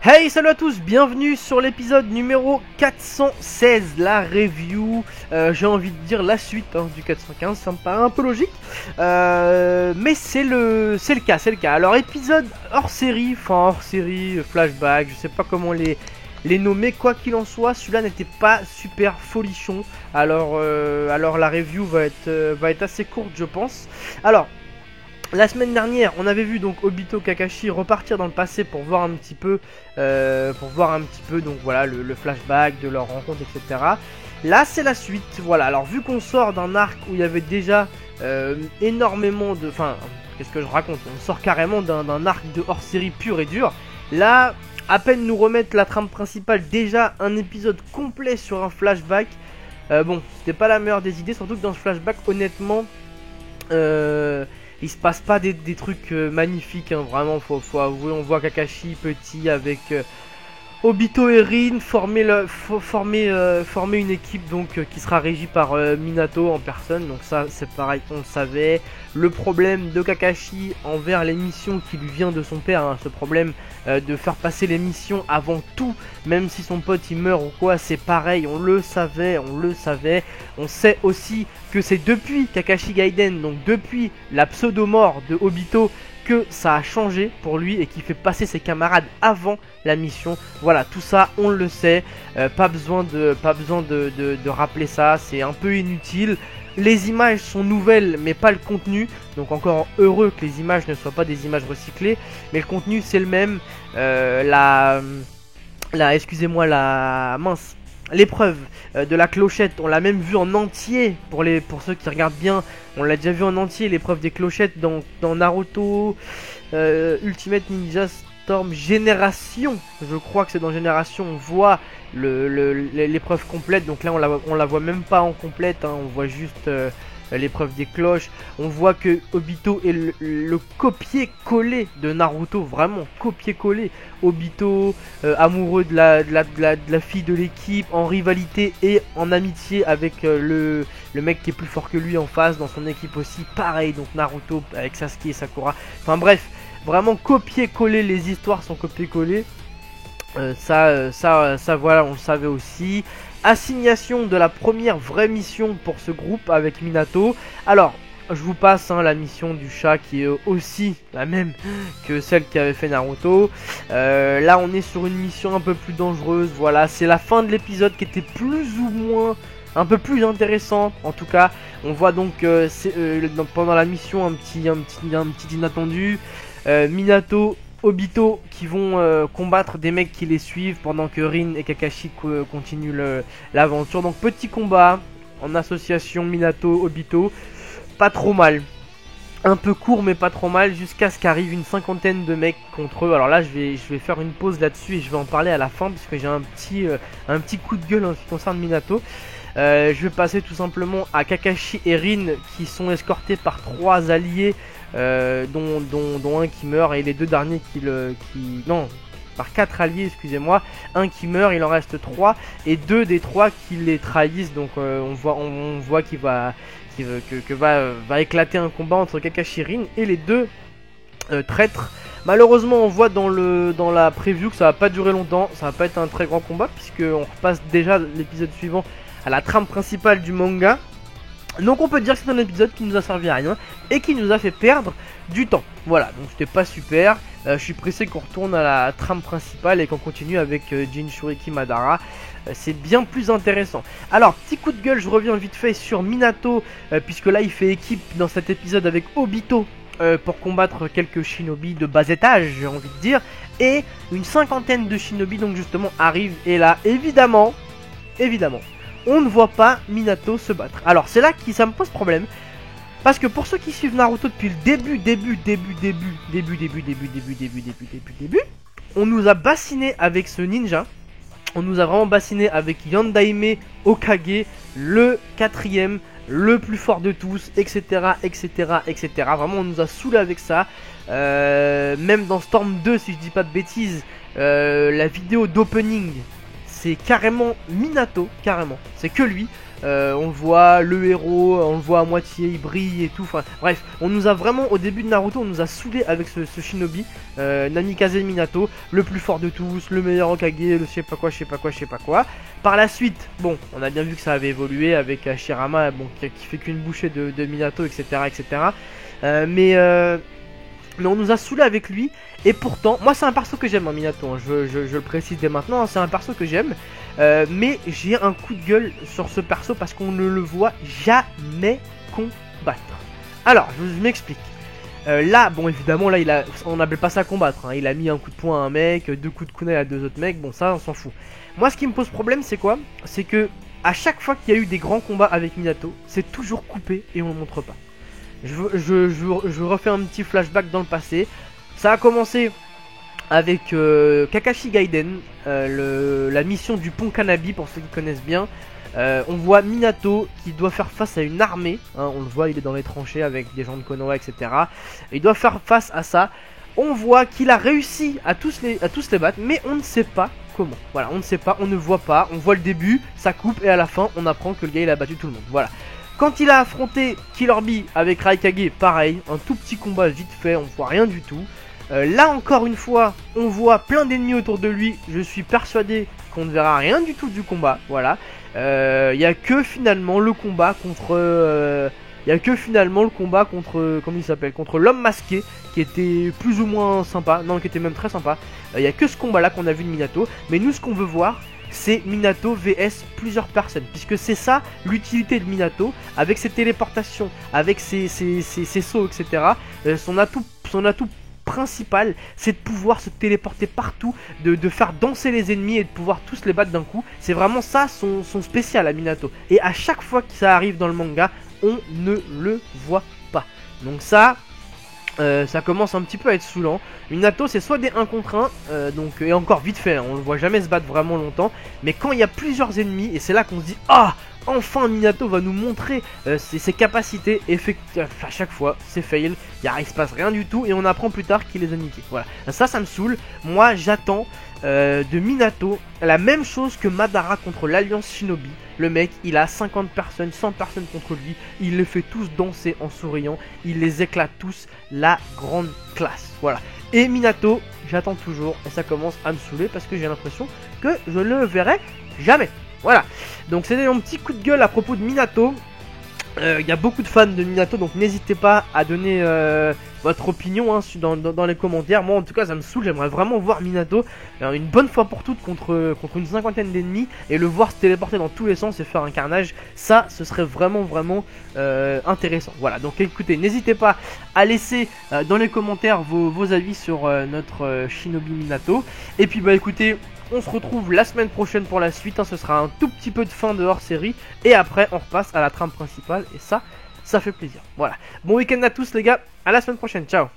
Hey, salut à tous, bienvenue sur l'épisode numéro 416, la review, j'ai envie de dire la suite du 415, ça me paraît un peu logique, mais c'est le cas. Alors épisode hors série, flashback, je sais pas comment les nommer, quoi qu'il en soit, celui-là n'était pas super folichon, alors la review va être assez courte je pense. Alors, la semaine dernière, on avait vu donc Obito Kakashi repartir dans le passé pour voir un petit peu, donc voilà le flashback de leur rencontre, etc. Là, c'est la suite. Voilà. Alors, vu qu'on sort d'un arc où il y avait déjà énormément de, enfin, qu'est-ce que je raconte? On sort carrément d'un arc de hors-série pur et dur. Là, à peine nous remettre la trame principale, déjà un épisode complet sur un flashback. Bon, c'était pas la meilleure des idées, surtout que dans ce flashback, honnêtement. Il se passe pas des trucs magnifiques, hein, vraiment, faut avouer. On voit Kakashi petit avec Obito et Rin former une équipe donc qui sera régie par Minato en personne. Donc ça c'est pareil, on le savait. Le problème de Kakashi envers les missions qui lui vient de son père, hein, ce problème de faire passer les missions avant tout, même si son pote il meurt ou quoi, c'est pareil, on le savait. On sait aussi que c'est depuis Kakashi Gaiden, donc depuis la pseudo-mort de Obito, que ça a changé pour lui et qui fait passer ses camarades avant la mission. Voilà, tout ça on le sait, pas besoin de rappeler ça, c'est un peu inutile. Les images sont nouvelles mais pas le contenu, donc encore heureux que les images ne soient pas des images recyclées, mais le contenu c'est le même. L'épreuve de la clochette, on l'a même vu en entier pour ceux qui regardent bien. On l'a déjà vu en entier, l'épreuve des clochettes dans Naruto Ultimate Ninja Storm Génération. Je crois que c'est dans Génération, on voit l'épreuve complète. Donc là on la voit même pas en complète, hein, on voit juste l'épreuve des cloches. On voit que Obito est le copier-coller de Naruto, vraiment copier-coller. Obito amoureux de la fille de l'équipe, en rivalité et en amitié avec le mec qui est plus fort que lui en face dans son équipe aussi, pareil. Donc Naruto avec Sasuke et Sakura, enfin bref, vraiment copier-coller, les histoires sont copier-coller. Ça voilà, on le savait aussi. Assignation de la première vraie mission pour ce groupe avec Minato. Alors, je vous passe la mission du chat qui est aussi la même que celle qui avait fait Naruto. Là, on est sur une mission un peu plus dangereuse. Voilà, c'est la fin de l'épisode qui était plus ou moins un peu plus intéressante. En tout cas, on voit donc pendant la mission un petit inattendu. Minato, Obito qui vont combattre des mecs qui les suivent pendant que Rin et Kakashi continuent l'aventure. Donc petit combat en association Minato, Obito, pas trop mal. Un peu court mais pas trop mal, jusqu'à ce qu'arrive une cinquantaine de mecs contre eux. Alors là je vais faire une pause là-dessus et je vais en parler à la fin parce que j'ai un petit coup de gueule en ce qui concerne Minato. Je vais passer tout simplement à Kakashi et Rin qui sont escortés par 3 alliés, dont un qui meurt et les 2 derniers par 4 alliés, excusez-moi, un qui meurt, il en reste 3 et 2 des 3 qui les trahissent. Donc on voit qu'il va éclater un combat entre Kakashi et Rin et les 2 traîtres. Malheureusement on voit dans la preview que ça va pas durer longtemps, ça va pas être un très grand combat puisque on repasse déjà l'épisode suivant à la trame principale du manga. Donc on peut dire que c'est un épisode qui nous a servi à rien et qui nous a fait perdre du temps. Voilà, donc c'était pas super. Je suis pressé qu'on retourne à la trame principale et qu'on continue avec Jinchuriki Madara. C'est bien plus intéressant. Alors, petit coup de gueule, je reviens vite fait sur Minato, puisque là il fait équipe dans cet épisode avec Obito pour combattre quelques shinobi de bas étage, j'ai envie de dire. Et une cinquantaine de shinobi donc justement arrivent. Et là, évidemment, on ne voit pas Minato se battre. Alors c'est là que ça me pose problème. Parce que pour ceux qui suivent Naruto depuis le début, on nous a bassiné avec ce ninja. On nous a vraiment bassiné avec Yandaime Okage, le 4ème, le plus fort de tous, etc. Vraiment on nous a saoulé avec ça. Même dans Storm 2, si je dis pas de bêtises, la vidéo d'opening, c'est carrément Minato, carrément. C'est que lui. On le voit, le héros, on le voit à moitié, il brille et tout. Enfin, bref, on nous a vraiment, au début de Naruto, on nous a saoulé avec ce shinobi, Namikaze Minato, le plus fort de tous, le meilleur Hokage, le je sais pas quoi, je sais pas quoi, je sais pas quoi. Par la suite, bon, on a bien vu que ça avait évolué avec Hashirama, bon, qui fait qu'une bouchée de Minato, etc., etc. Mais on nous a saoulé avec lui. Et pourtant, moi c'est un perso que j'aime, hein, Minato, hein, je le précise dès maintenant, hein, c'est un perso que j'aime. Mais j'ai un coup de gueule sur ce perso parce qu'on ne le voit jamais combattre. Alors, je m'explique. Là, bon, évidemment, là, on n'appelle pas ça combattre, hein. Il a mis un coup de poing à un mec, deux coups de kunai à deux autres mecs, bon, ça, on s'en fout. Moi, ce qui me pose problème, c'est quoi? C'est que, à chaque fois qu'il y a eu des grands combats avec Minato, c'est toujours coupé et on ne le montre pas. Je refais un petit flashback dans le passé. Ça a commencé avec Kakashi Gaiden, la mission du pont Kanabi, pour ceux qui connaissent bien. On voit Minato qui doit faire face à une armée, hein, on le voit, il est dans les tranchées avec des gens de Konoha, etc. Et il doit faire face à ça. On voit qu'il a réussi à tous les battre, mais on ne sait pas comment. Voilà, on ne sait pas, on ne voit pas, on voit le début, ça coupe, et à la fin, on apprend que le gars il a battu tout le monde. Voilà. Quand il a affronté Killer Bee avec Raikage, pareil, un tout petit combat vite fait, on voit rien du tout. Là encore une fois, on voit plein d'ennemis autour de lui. Je suis persuadé qu'on ne verra rien du tout du combat. Voilà. Il y a que finalement le combat contre. Comment il s'appelle, contre l'homme masqué, qui était plus ou moins sympa. Non, qui était même très sympa. Il y a que ce combat là qu'on a vu de Minato. Mais nous, ce qu'on veut voir, c'est Minato vs plusieurs personnes, puisque c'est ça l'utilité de Minato, avec ses téléportations, avec ses sauts, etc. Son atout principal, c'est de pouvoir se téléporter partout, de faire danser les ennemis et de pouvoir tous les battre d'un coup. C'est vraiment ça son spécial à Minato. Et à chaque fois que ça arrive dans le manga, on ne le voit pas. Donc ça commence un petit peu à être saoulant. Minato, c'est soit des 1 contre 1, donc, et encore vite fait, hein, on le voit jamais se battre vraiment longtemps. Mais quand il y a plusieurs ennemis, et c'est là qu'on se dit ah, enfin Minato va nous montrer ses capacités. À chaque fois, c'est fail, il se passe rien du tout, et on apprend plus tard qu'il les a niqués. Voilà, ça me saoule. Moi, j'attends de Minato la même chose que Madara contre l'Alliance Shinobi. Le mec, il a 50 personnes, 100 personnes contre lui, il les fait tous danser en souriant, il les éclate tous, la grande classe. Voilà. Et Minato, j'attends toujours, et ça commence à me saouler parce que j'ai l'impression que je ne le verrai jamais. Voilà, donc c'était mon petit coup de gueule à propos de Minato. Il y a beaucoup de fans de Minato, donc n'hésitez pas à donner votre opinion, hein, dans les commentaires. Moi en tout cas ça me saoule, j'aimerais vraiment voir Minato une bonne fois pour toutes contre une cinquantaine d'ennemis, et le voir se téléporter dans tous les sens et faire un carnage. Ça, ce serait vraiment intéressant. Voilà, donc écoutez, n'hésitez pas à laisser dans les commentaires vos avis sur notre Shinobi Minato. Et puis bah écoutez, on se retrouve la semaine prochaine pour la suite, hein. Ce sera un tout petit peu de fin de hors-série, et après on repasse à la trame principale, et ça fait plaisir. Voilà, bon week-end à tous les gars, à la semaine prochaine, ciao.